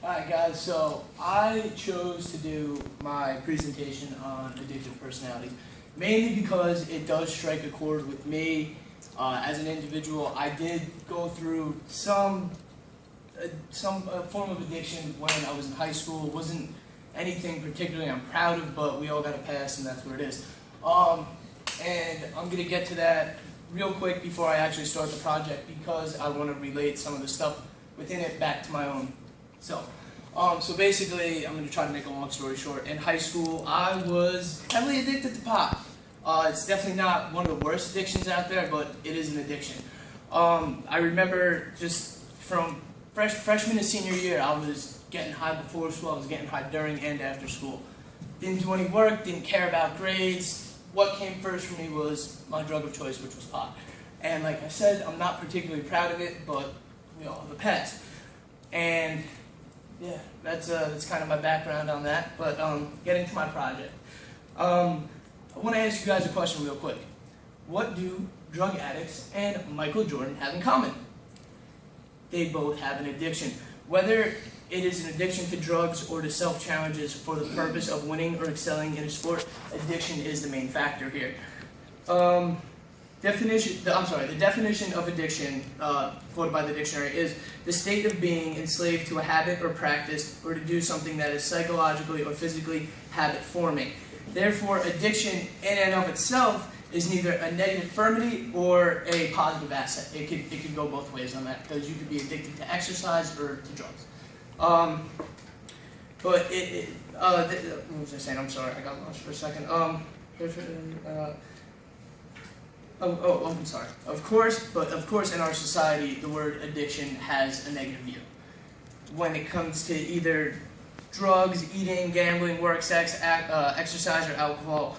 Alright guys, so I chose to do my presentation on addictive personalities mainly because it does strike a chord with me as an individual. I did go through some form of addiction when I was in high school. It wasn't anything particularly I'm proud of, but we all got a pass and that's what it is. And I'm going to get to that real quick before I actually start the project because I want to relate some of the stuff within it back to my own self. So basically, I'm going to try to make a long story short. In high school, I was heavily addicted to pot. It's definitely not one of the worst addictions out there, but it is an addiction. I remember just from freshman to senior year, I was getting high before school, I was getting high during and after school. Didn't do any work, didn't care about grades. What came first for me was my drug of choice, which was pot. And like I said, I'm not particularly proud of it, but we all have a past. And yeah, that's kind of my background on that. But getting to my project. I want to ask you guys a question real quick. What do drug addicts and Michael Jordan have in common? They both have an addiction. Whether it is an addiction to drugs or to self-challenges for the purpose of winning or excelling in a sport, addiction is the main factor here. The definition of addiction, quoted by the dictionary, is the state of being enslaved to a habit or practice or to do something that is psychologically or physically habit-forming. Therefore, addiction in and of itself is neither a negative infirmity or a positive asset. It could go both ways on that, because you could be addicted to exercise or to drugs. What was I saying? I'm sorry, I got lost for a second. I'm sorry. Of course, in our society, the word addiction has a negative view. When it comes to either drugs, eating, gambling, work, sex, exercise, or alcohol,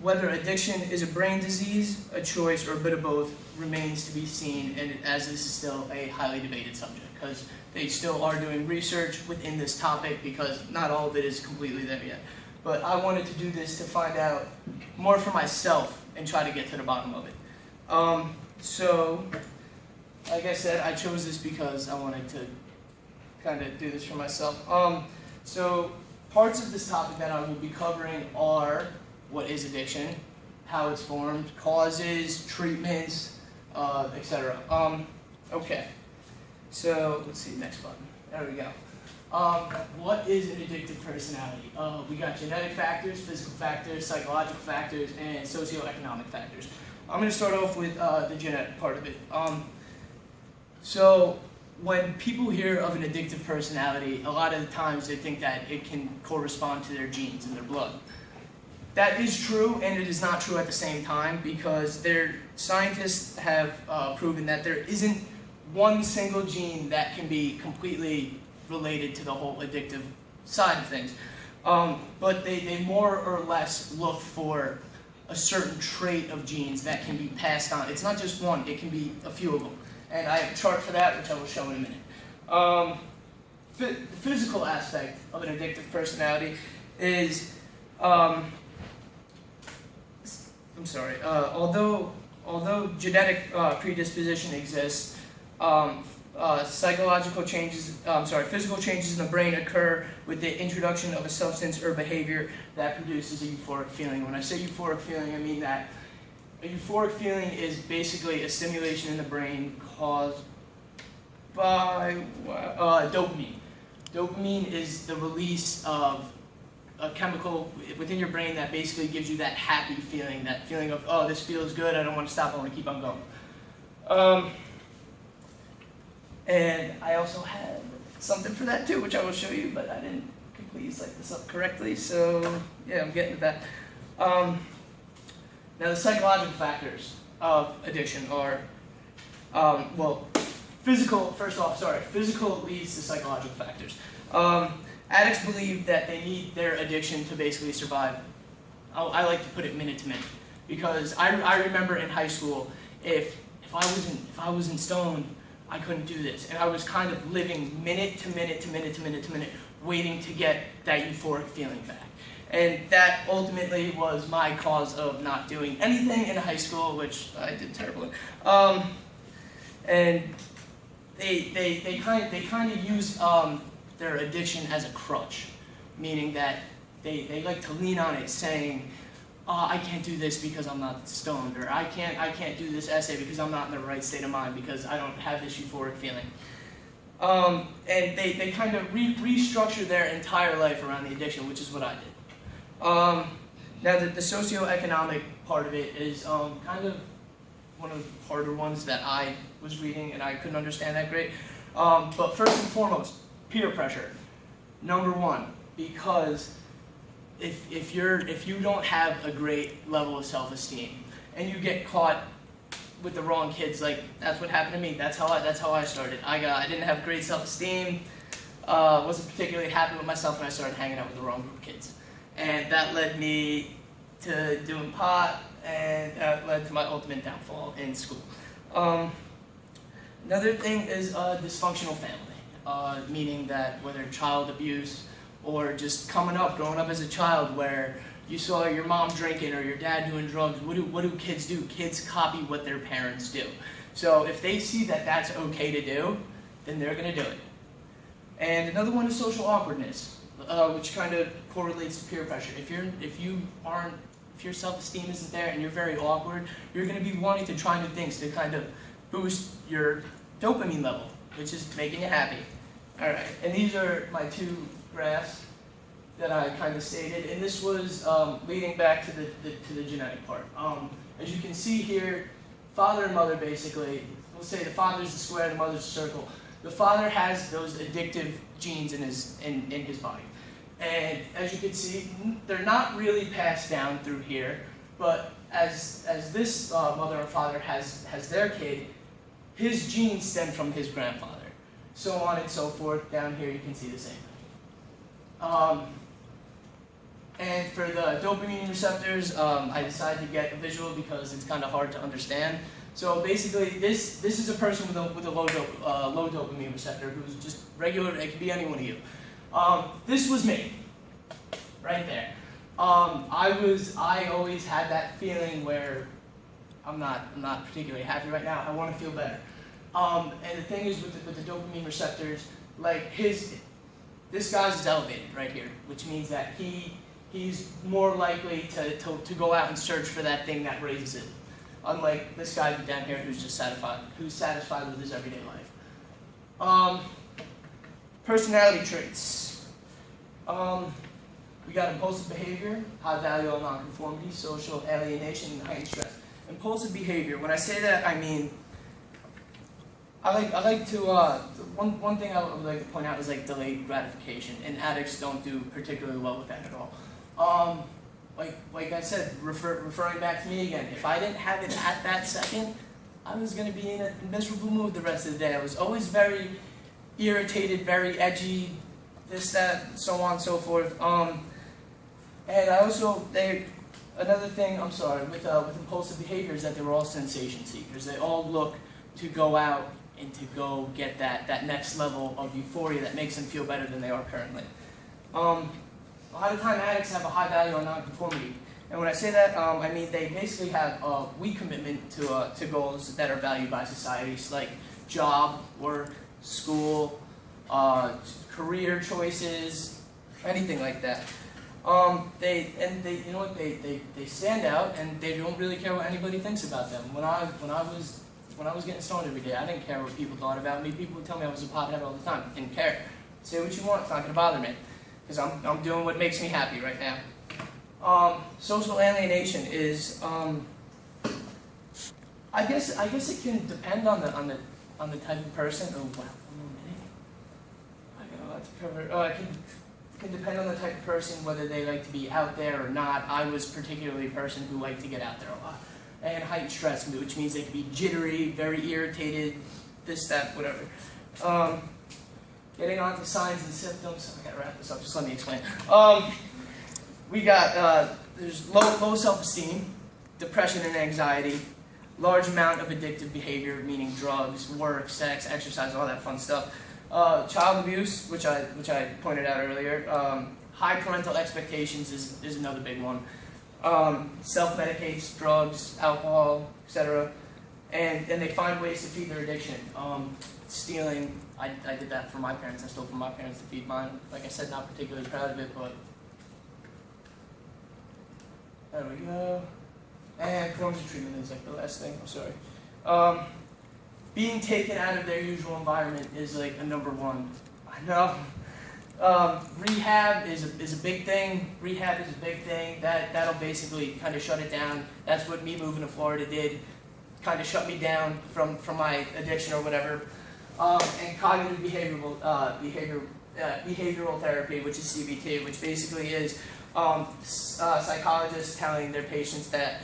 whether addiction is a brain disease, a choice, or a bit of both remains to be seen, and as this is still a highly debated subject, because they still are doing research within this topic, because not all of it is completely there yet. But I wanted to do this to find out more for myself and try to get to the bottom of it. So, like I said, I chose this because I wanted to kind of do this for myself. So, parts of this topic that I will be covering are what is addiction, how it's formed, causes, treatments, etc. Okay, so let's see, next button. There we go. What is an addictive personality? We got genetic factors, physical factors, psychological factors, and socioeconomic factors. I'm going to start off with the genetic part of it. So when people hear of an addictive personality, a lot of the times they think that it can correspond to their genes in their blood. That is true, and it is not true at the same time, because scientists have proven that there isn't one single gene that can be completely related to the whole addictive side of things. But they more or less look for a certain trait of genes that can be passed on. It's not just one, it can be a few of them. And I have a chart for that, which I will show in a minute. The physical aspect of an addictive personality is, although genetic predisposition exists, physical changes in the brain occur with the introduction of a substance or behavior that produces a euphoric feeling. When I say euphoric feeling, I mean that a euphoric feeling is basically a stimulation in the brain caused by dopamine. Dopamine is the release of a chemical within your brain that basically gives you that happy feeling, that feeling of, oh, this feels good, I don't want to stop, I want to keep on going. And I also have something for that too, which I will show you, but I didn't completely set this up correctly, so yeah, I'm getting to that. Now the psychological factors of addiction are, physical leads to psychological factors. Addicts believe that they need their addiction to basically survive. I like to put it minute to minute, because I remember in high school, if I wasn't stoned, I couldn't do this, and I was kind of living minute to minute to minute to minute to minute, waiting to get that euphoric feeling back. And that ultimately was my cause of not doing anything in high school, which I did terribly. And they kind of use their addiction as a crutch, meaning that they like to lean on it, saying, oh, I can't do this because I'm not stoned, or I can't do this essay because I'm not in the right state of mind, because I don't have this euphoric feeling. And they kind of restructure their entire life around the addiction, which is what I did. Now, the socioeconomic part of it is kind of one of the harder ones that I was reading, and I couldn't understand that great. But first and foremost, peer pressure. Number one, because if you don't have a great level of self-esteem and you get caught with the wrong kids, like that's what happened to me. That's how I started. I didn't have great self-esteem. Wasn't particularly happy with myself, and I started hanging out with the wrong group of kids, and that led me to doing pot, and that led to my ultimate downfall in school. Another thing is a dysfunctional family, meaning that whether child abuse or just growing up as a child where you saw your mom drinking or your dad doing drugs, what do kids do? Kids copy what their parents do. So if they see that that's okay to do, then they're going to do it. And another one is social awkwardness, which kind of correlates to peer pressure. If your self-esteem isn't there and you're very awkward, you're going to be wanting to try new things to kind of boost your dopamine level, which is making you happy. All right, and these are my two graphs that I kind of stated, and this was leading back to the genetic part. As you can see here, father and mother basically, we'll say the father's the square, the mother's the circle. The father has those addictive genes in his body. And as you can see, they're not really passed down through here, but as this mother or father has their kid, his genes stem from his grandfather. So on and so forth. Down here you can see the same thing. And for the dopamine receptors, I decided to get a visual because it's kind of hard to understand. So basically, this is a person with a low dopamine receptor who's just regular. It could be any one of you. This was me, right there. I always had that feeling where I'm not particularly happy right now. I want to feel better. And the thing is with the dopamine receptors, like this guy's is elevated right here, which means that he's more likely to go out and search for that thing that raises it. Unlike this guy down here who's just satisfied with his everyday life. Personality traits. We got impulsive behavior, high value on nonconformity, social alienation, and heightened stress. Impulsive behavior. When I say that, I mean I like to one thing I would like to point out is like delayed gratification, and addicts don't do particularly well with that at all. Like I said, referring back to me again, if I didn't have it at that second, I was going to be in a miserable mood the rest of the day. I was always very irritated, very edgy, this, that, so on and so forth. And I also, another thing, I'm sorry, with impulsive behavior is that they were all sensation seekers. They all look to go out and to go get that next level of euphoria that makes them feel better than they are currently. A lot of time addicts have a high value on nonconformity. And when I say that, I mean they basically have a weak commitment to goals that are valued by societies, like job, work, school, career choices, anything like that. They you know what, they stand out and they don't really care what anybody thinks about them. When I was getting stoned every day, I didn't care what people thought about me. People would tell me I was a pothead all the time. Didn't care. Say what you want, it's not going to bother me. Because I'm doing what makes me happy right now. Social alienation is, I guess it can depend on the type of person. Oh wow, 1 minute. I got a lot to cover. It can depend on the type of person, whether they like to be out there or not. I was particularly a person who liked to get out there a lot. And heightened stress, which means they can be jittery, very irritated, this, that, whatever. Getting on to signs and symptoms. I gotta wrap this up, just let me explain. We got, there's low self-esteem, depression and anxiety, large amount of addictive behavior, meaning drugs, work, sex, exercise, all that fun stuff. Child abuse, which I pointed out earlier. High parental expectations is another big one. Self-medicates, drugs, alcohol, etc. And they find ways to feed their addiction. stealing, I did that for my parents. I stole from my parents to feed mine. Like I said, not particularly proud of it, but there we go. And forms of treatment is like the last thing. I'm sorry. Being taken out of their usual environment is like a number one. I know. Rehab is a big thing. Rehab is a big thing. That'll basically kind of shut it down. That's what me moving to Florida did. Kind of shut me down from my addiction or whatever. And cognitive behavioral therapy, which is CBT, which basically is psychologists telling their patients that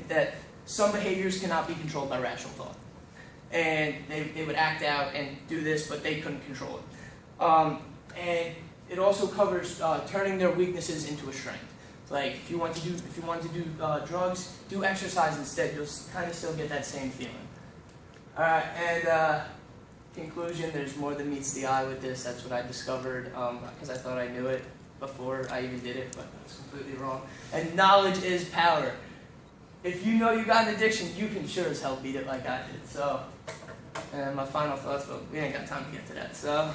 that some behaviors cannot be controlled by rational thought, and they would act out and do this, but they couldn't control it. And it also covers turning their weaknesses into a strength. Like if you want to do drugs, do exercise instead. You'll kind of still get that same feeling. All right, and conclusion: there's more than meets the eye with this. That's what I discovered because I thought I knew it before I even did it, but that's completely wrong. And knowledge is power. If you know you got an addiction, you can sure as hell beat it like I did. So, and my final thoughts, but we ain't got time to get to that. So.